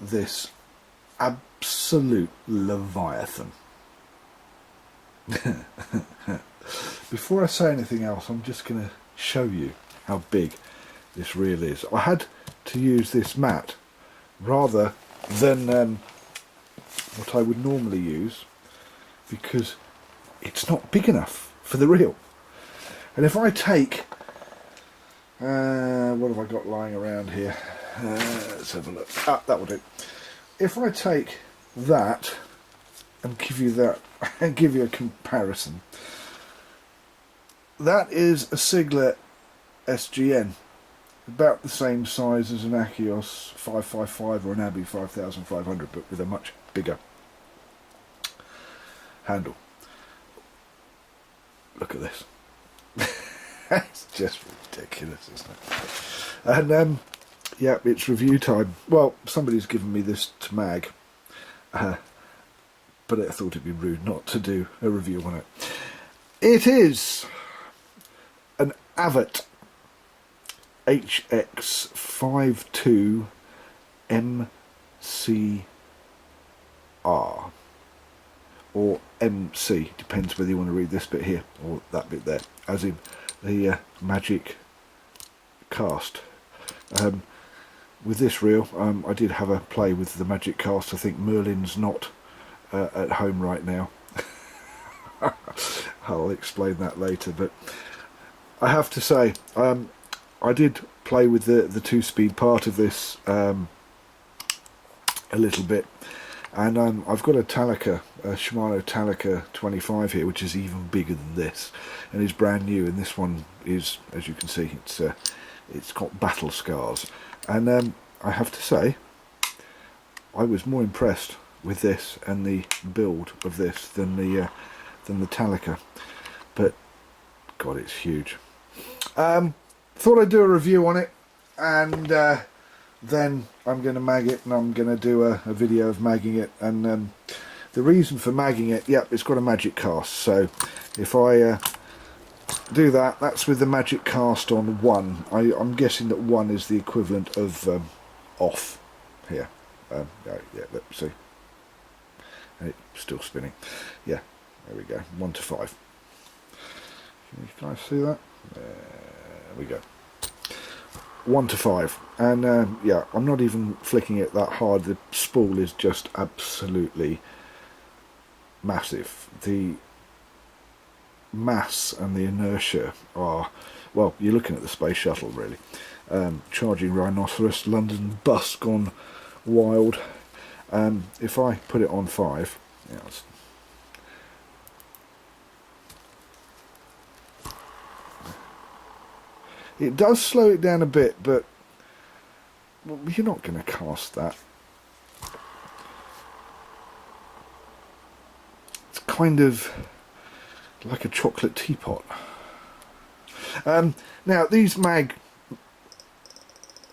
this absolute leviathan. Before I say anything else, I'm just going to show you how big this reel is. I had to use this mat rather than what I would normally use, because it's not big enough for the reel. And if I take what have I got lying around here, let's have a look. That will do. If I take that and give you that and give you a comparison, that is a Sigler SGN, about the same size as an Achios 555 or an Abbey 5500, but with a much bigger handle. Look at this. It's just ridiculous, isn't it? And yeah, it's review time. Well, somebody's given me this to mag, but I thought it'd be rude not to do a review on it. It is an Avet HX52 MCR, or MC, depends whether you want to read this bit here or that bit there, as in the magic cast. With this reel, I did have a play with the magic cast. I think Merlin's not at home right now. I'll explain that later, but I have to say, I did play with the 2-speed part of this a little bit, and I've got a Shimano Talica 25 here, which is even bigger than this, and is brand new. And this one is, as you can see, it's got battle scars. And I have to say, I was more impressed with this and the build of this than the Talica. But God, it's huge. Thought I'd do a review on it, and then I'm going to mag it, and I'm going to do a video of magging it. And the reason for magging it, yep, it's got a magic cast. So if I do that, that's with the magic cast on 1. I'm guessing that 1 is the equivalent of off here. Yeah, let's see. And it's still spinning. Yeah, there we go. 1 to 5. Can you guys see that? There we go. 1 to 5, and yeah, I'm not even flicking it that hard. The spool is just absolutely massive. The mass and the inertia are, well, you're looking at the space shuttle really. Charging rhinoceros, London bus gone wild. If I put it on 5, yeah, it does slow it down a bit, but well, you're not going to cast that. It's kind of like a chocolate teapot. Now these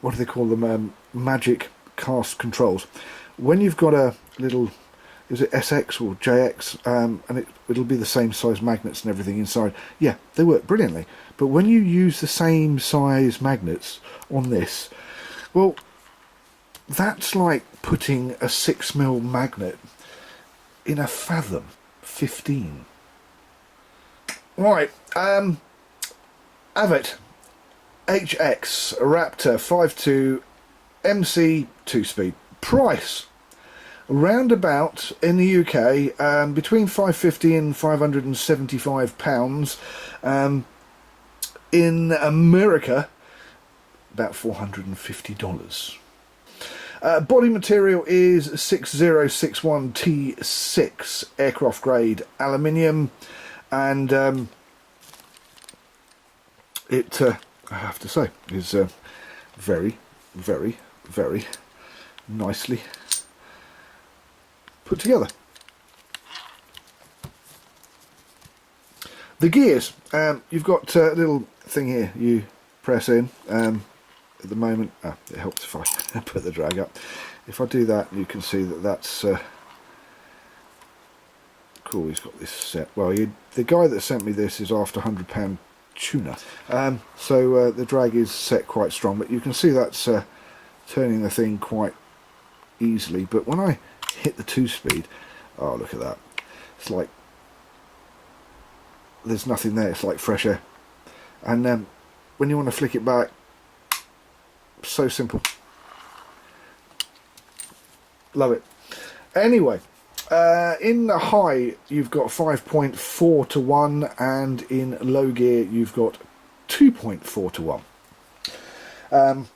what do they call them? Magic cast controls. When you've got a little, is it SX or JX, and it'll be the same size magnets and everything inside. Yeah, they work brilliantly. But when you use the same size magnets on this, well, that's like putting a 6mm magnet in a Fathom 15. Right, Avet HX Raptor 5.2 MC 2-speed. Price roundabout in the UK between £550 and £575. In America, about $450. Body material is 6061 T6 aircraft grade aluminium, and it, I have to say, is very, very, very nicely put together. The gears, you've got a little thing here you press in. At the moment, it helps if I put the drag up. If I do that, you can see that that's cool. He's got this set. Well, the guy that sent me this is after £100 tuner, so the drag is set quite strong, but you can see that's turning the thing quite easily, but when I hit the 2-speed, oh, look at that. It's like there's nothing there. It's like fresh air. And when you want to flick it back, so simple. Love it. Anyway, in the high you've got 5.4 to 1, and in low gear you've got 2.4 to 1.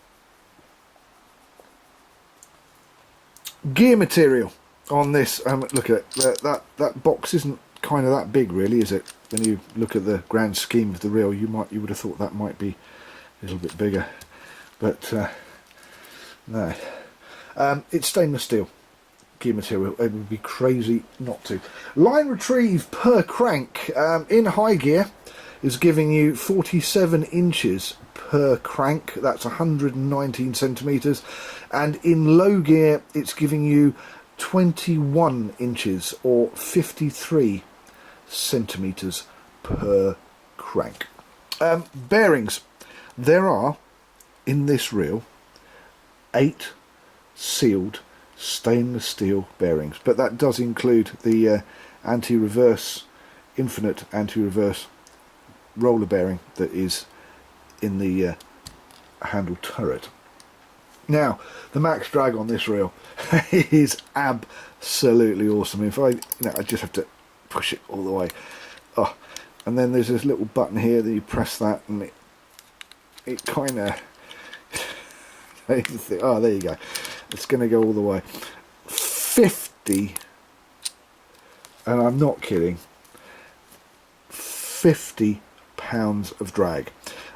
Gear material on this, look at it, that box isn't kind of that big really, is it? When you look at the grand scheme of the reel, you would have thought that might be a little bit bigger, but no. It's stainless steel gear material. It would be crazy not to. Line retrieve per crank in high gear is giving you 47 inches per crank. That's 119 centimeters, and in low gear it's giving you 21 inches or 53 centimeters per crank. Bearings. There are in this reel 8 sealed stainless steel bearings, but that does include the infinite anti-reverse roller bearing that is in the handle turret. Now, the max drag on this reel is absolutely awesome. If I just have to push it all the way. Oh, and then there's this little button here that you press that, and it kind of oh, there you go. It's going to go all the way. 50, and I'm not kidding, 50 pounds of drag.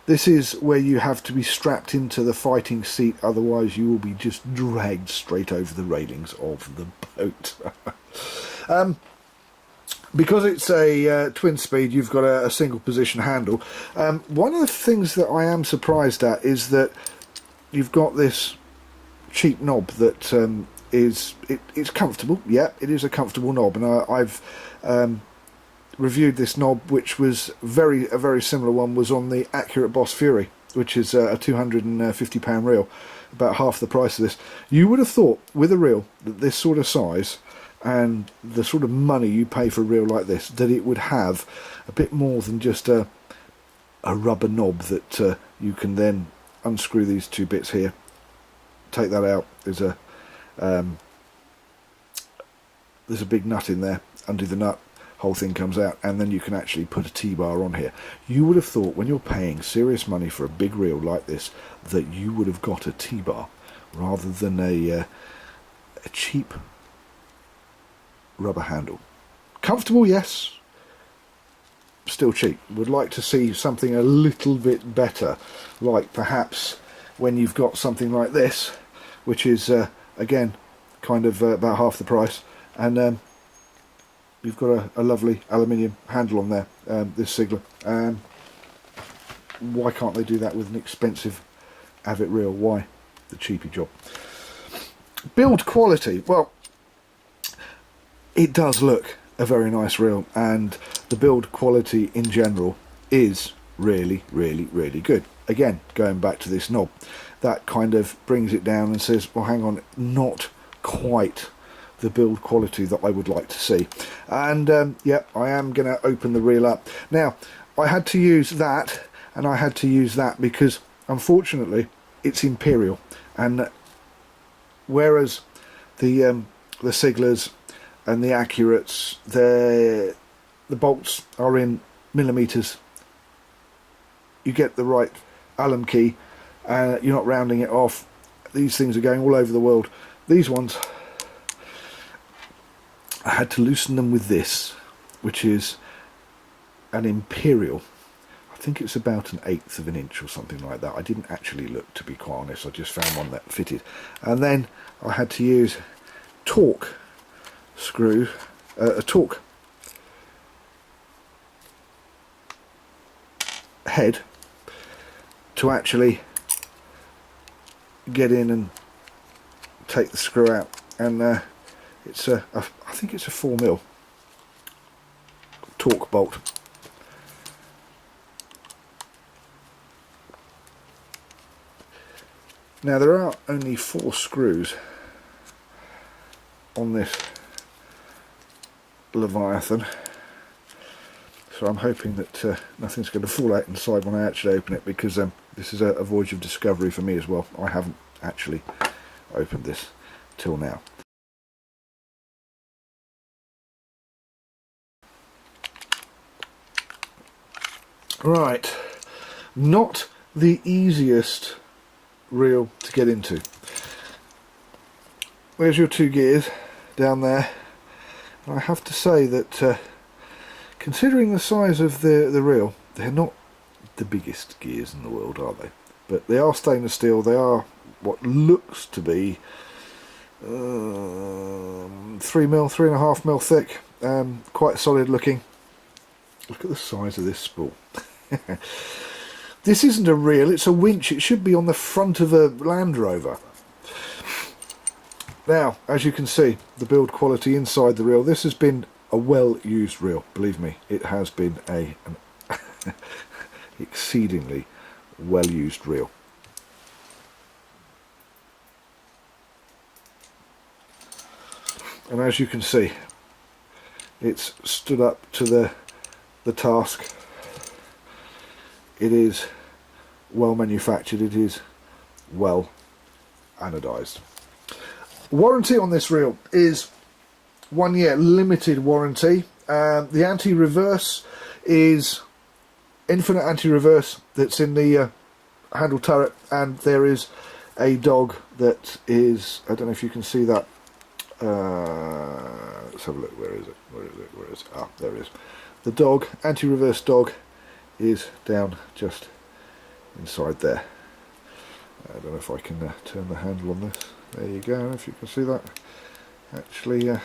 This is where you have to be strapped into the fighting seat, otherwise you will be just dragged straight over the railings of the boat. Because it's a twin speed, you've got a single position handle. One of the things that I am surprised at is that you've got this cheap knob that it's comfortable. Yeah, it is a comfortable knob, and I've reviewed this knob, which was a very similar one was on the Accurate Boss Fury, which is a £250 reel, about half the price of this. You would have thought with a reel that this sort of size and the sort of money you pay for a reel like this, that it would have a bit more than just a rubber knob that you can then unscrew these 2 bits here, take that out, there's a big nut in there, undo the nut, whole thing comes out, and then you can actually put a T-bar on here. You would have thought when you're paying serious money for a big reel like this that you would have got a T-bar rather than a cheap rubber handle. Comfortable, yes, still cheap. Would like to see something a little bit better, like perhaps when you've got something like this, which is again kind of about half the price, and you've got a lovely aluminium handle on there, this Sigler. Why can't they do that with an expensive Avet reel? Why the cheapy job? Build quality. Well, it does look a very nice reel, and the build quality in general is really good. Again, going back to this knob, that kind of brings it down and says, well, hang on, not quite the build quality that I would like to see. And yeah, I am going to open the reel up. Now, I had to use that and I had to use that because unfortunately it's Imperial, and whereas the Siglers and the Accurates, the bolts are in millimeters, you get the right alum key, you're not rounding it off. These things are going all over the world. These ones, I had to loosen them with this, which is an Imperial. I think it's about 1/8 of an inch or something like that. I didn't actually look, to be quite honest. I just found one that fitted. And then I had to use torque screw, a torque head to actually get in and take the screw out. And it's I think it's a 4mm torque bolt. Now there are only 4 screws on this Leviathan, so I'm hoping that nothing's going to fall out inside when I actually open it, because this is a voyage of discovery for me as well. I haven't actually opened this till now. Right, not the easiest reel to get into. There's your two gears down there. I have to say that considering the size of the reel, they're not the biggest gears in the world, are they? But they are stainless steel. They are what looks to be 3.5 mil thick, quite solid looking. Look at the size of this spool. This isn't a reel, it's a winch. It should be on the front of a Land Rover. Now, as you can see, the build quality inside the reel, this has been a well-used reel. Believe me, it has been an exceedingly well-used reel. And as you can see, it's stood up to the task. It is well manufactured, it is well anodized. Warranty on this reel is 1 year limited warranty. The anti-reverse is infinite anti-reverse that's in the handle turret, and there is a dog that is, I don't know if you can see that. Let's have a look. Where is it? Where is it? Where is it? Ah, there it is. The dog, anti-reverse dog, is down just inside there. I don't know if I can turn the handle on this. There you go. I don't know if you can see that. Actually,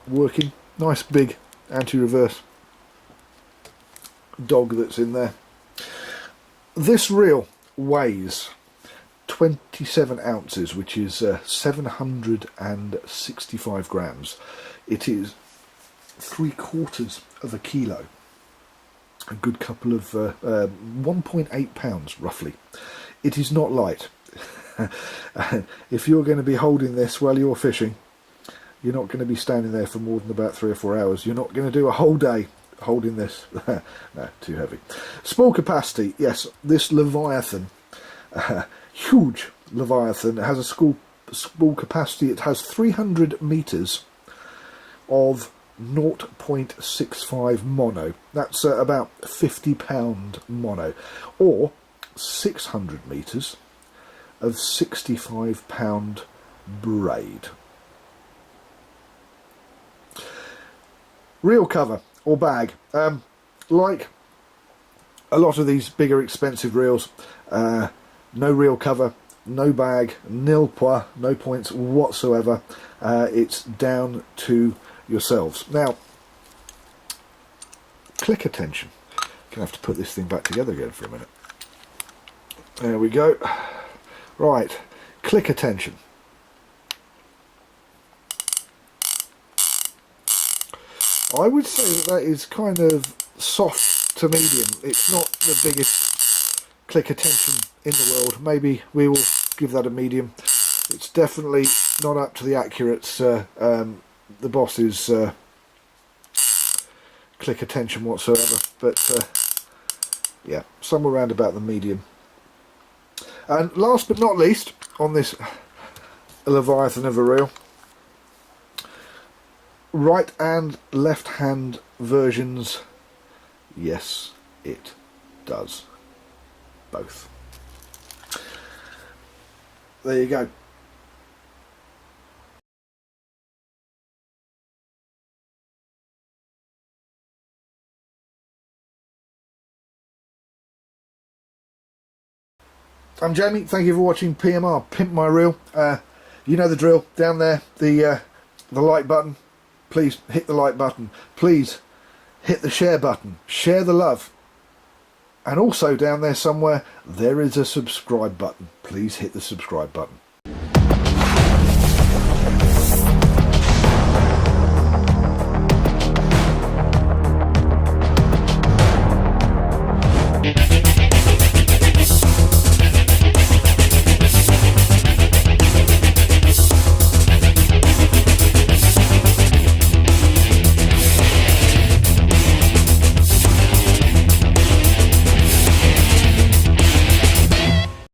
working. Nice big anti-reverse dog that's in there. This reel weighs 27 ounces, which is 765 grams. It is 3/4 of a kilo. A good couple of 1.8 pounds roughly. It is not light. If you're going to be holding this while you're fishing, you're not going to be standing there for more than about 3 or 4 hours. You're not going to do a whole day holding this. No, too heavy. Spool capacity, yes, this Leviathan, huge Leviathan, has a spool capacity. It has 300 meters of 0.65 mono. That's about 50-pound mono, or 600 meters of 65-pound braid. Reel cover or bag, like a lot of these bigger expensive reels, no reel cover, no bag, nil point, no points whatsoever. It's down to yourselves. Now, click attention. Gonna have to put this thing back together again for a minute. There we go. Right, click attention. I would say that is kind of soft to medium. It's not the biggest click attention in the world. Maybe we will give that a medium. It's definitely not up to the accurates. The boss's click attention whatsoever, but yeah, somewhere around about the medium. And last but not least, on this Leviathan of a reel, right and left hand versions, yes, it does both. There you go. I'm Jamie, thank you for watching PMR, Pimp My Reel. You know the drill, down there, the like button. Please hit the like button. Please hit the share button. Share the love. And also down there somewhere, there is a subscribe button. Please hit the subscribe button.